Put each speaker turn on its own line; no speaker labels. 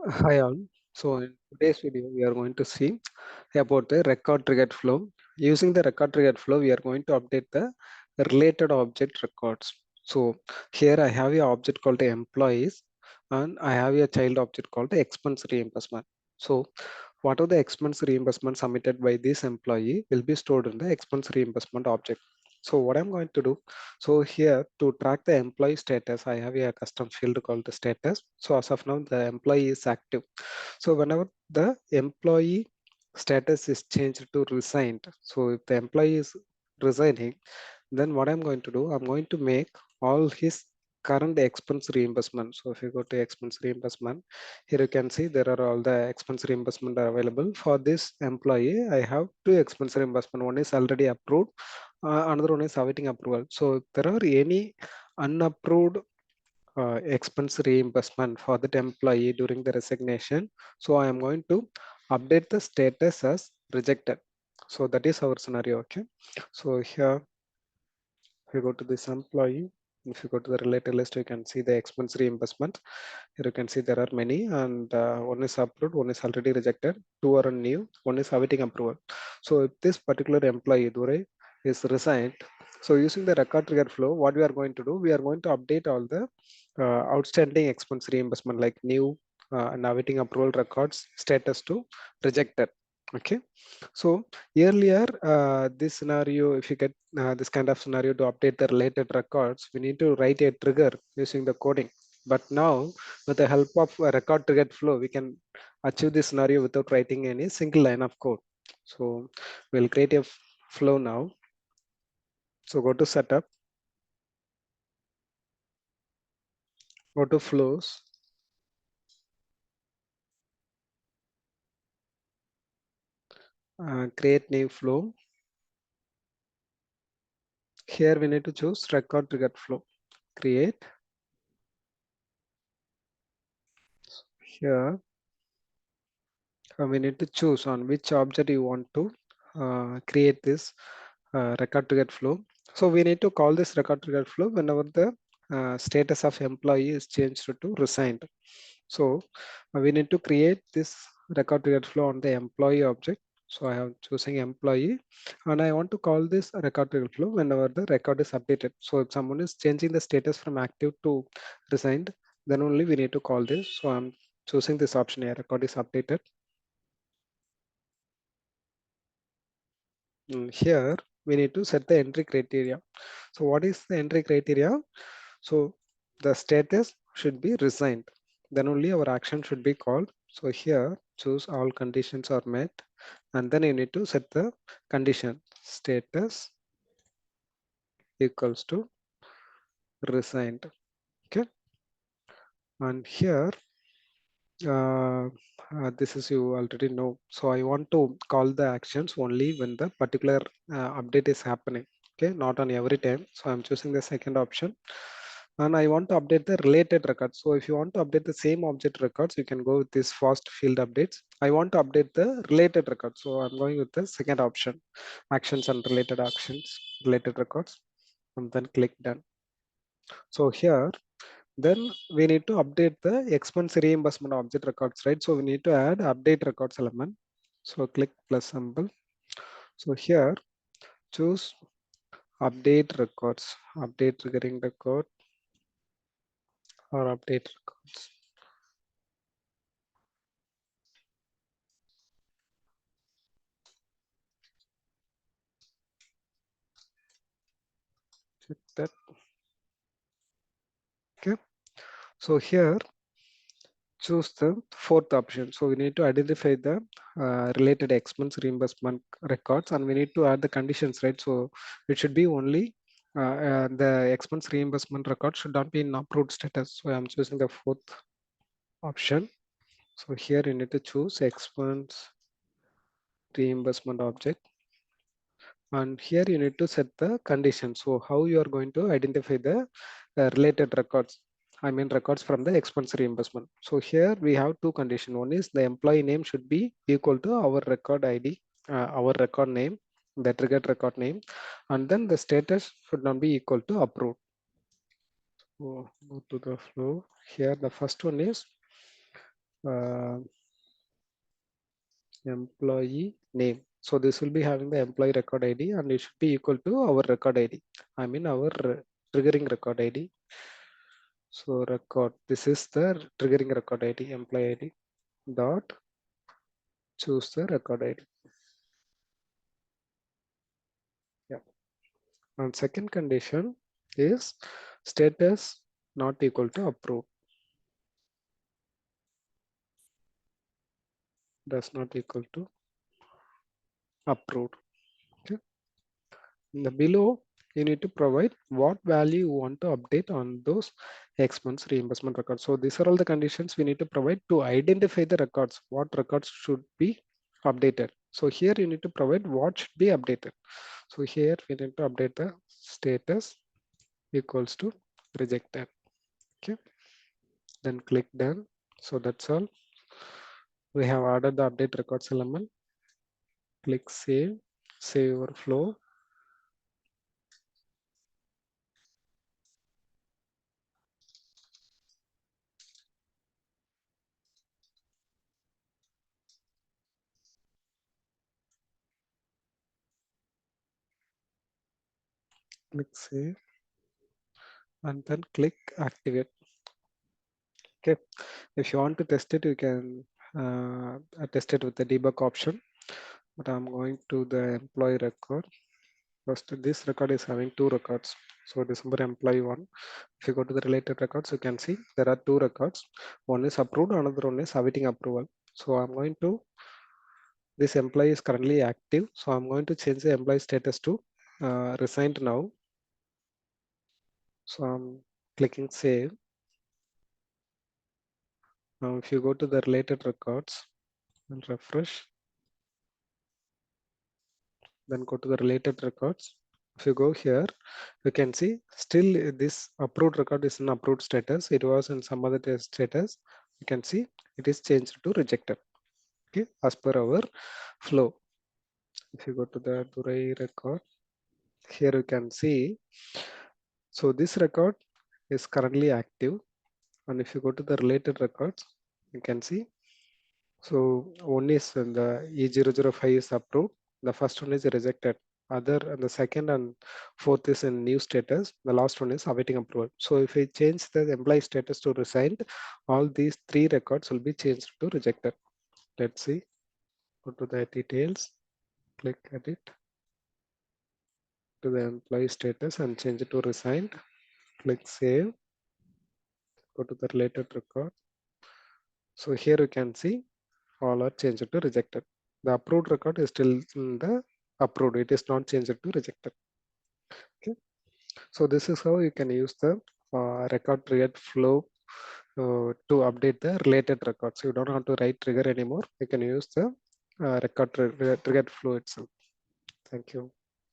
Hi all. So in today's video, we are going to see about the record triggered flow. Using the record triggered flow, we are going to update the related object records. So here I have a object called the employees, and I have a child object called the expense reimbursement. So what are the expense reimbursement submitted by this employee will be stored in the expense reimbursement object. So what I'm going to do, so here to track the employee status, I have a custom field called the status. So as of now, the employee is active. So whenever the employee status is changed to resigned, so if the employee is resigning, then what I'm going to do, I'm going to make all his current expense reimbursement. So if you go to expense reimbursement, here you can see there are all the expense reimbursement are available. For this employee, I have two expense reimbursement. One is already approved, another one is awaiting approval. So if there are any unapproved expense reimbursement for that employee during the resignation, so I am going to update the status as rejected. So that is our scenario. Okay, so here if you go to this employee, if you go to the related list, you can see the expense reimbursement. Here you can see there are many, and one is approved, one is already rejected, two are new, one is awaiting approval. So if this particular employee Dure is resigned, so using the record trigger flow, what we are going to do, we are going to update all the outstanding expense reimbursement like new and awaiting approval records status to rejected. Okay, so earlier this scenario, if you get this kind of scenario to update the related records, we need to write a trigger using the coding. But now with the help of a record triggered flow, we can achieve this scenario without writing any single line of code. So we'll create a flow now. So go to setup, go to flows, create new flow. Here we need to choose record triggered flow. Create. Here we need to choose on which object you want to create this record triggered flow. So we need to call this record triggered flow whenever the status of employee is changed to resigned. So we need to create this record triggered flow on the employee object. So I am choosing employee, and I want to call this record triggered flow whenever the record is updated. So if someone is changing the status from active to resigned, then only we need to call this. So I'm choosing this option here, record is updated. Here we need to set the entry criteria. So what is the entry criteria? So the status should be resigned. Then only our action should be called. So here choose all conditions are met, and then you need to set the condition status equals to resigned. Okay, and here uh, this is you already know. So I want to call the actions only when the particular update is happening. Okay, not on every time. So I'm choosing the second option, and I want to update the related records. So if you want to update the same object records, you can go with this fast field updates. I want to update the related records. So I'm going with the second option, actions and related actions, related records, and then click done. So here then we need to update the expense reimbursement object records, right? So we need to add update records element. So click plus symbol. So here choose update records, update triggering record or update records. Check that. Okay. So here choose the fourth option. So we need to identify the related expense reimbursement records, and we need to add the conditions, right? So it should be only the expense reimbursement record should not be in approved status. So I'm choosing the fourth option. So here you need to choose expense reimbursement object, and here you need to set the condition. So how you are going to identify the related records, I mean records from the expense reimbursement. So here we have two conditions. One is the employee name should be equal to our record ID, our record name, the triggered record name, and then the status should not be equal to approved. So go to the flow. Here the first one is employee name. So this will be having the employee record ID and it should be equal to our record ID. I mean our triggering record ID. So record, this is the triggering record ID, employee ID dot choose the record ID. Yeah. And second condition is status not equal to approved. Does not equal to approved. Okay. In the below, you need to provide what value you want to update on those expense reimbursement records. So these are all the conditions we need to provide to identify the records, what records should be updated. So here you need to provide what should be updated. So here we need to update the status equals to rejected. Okay, then click done. So that's all. We have added the update records element. Click save, save your flow. Click save and then click activate. Okay, if you want to test it, you can test it with the debug option. But I'm going to the employee record. First, this record is having two records. So December employee one. If you go to the related records, you can see there are two records. One is approved, another one is awaiting approval. So I'm going to, this employee is currently active. So I'm going to change the employee status to resigned now. So I'm clicking save. Now if you go to the related records and refresh, then go to the related records. If you go here, you can see still this approved record is in approved status. It was in some other status. You can see it is changed to rejected. Okay, as per our flow. If you go to the Durai record, here you can see. So this record is currently active. And if you go to the related records, you can see. So one is the E005 is approved. The first one is rejected. Other and the second and fourth is in new status. The last one is awaiting approval. So if we change the employee status to resigned, all these three records will be changed to rejected. Let's see. Go to the details. Click edit to the employee status and change it to resigned. Click save. Go to the related record. So here you can see all are changed to rejected. The approved record is still in the approved. It is not changed to rejected. Okay. So this is how you can use the record triggered flow to update the related records. You don't have to write trigger anymore. You can use the record triggered flow itself. Thank you.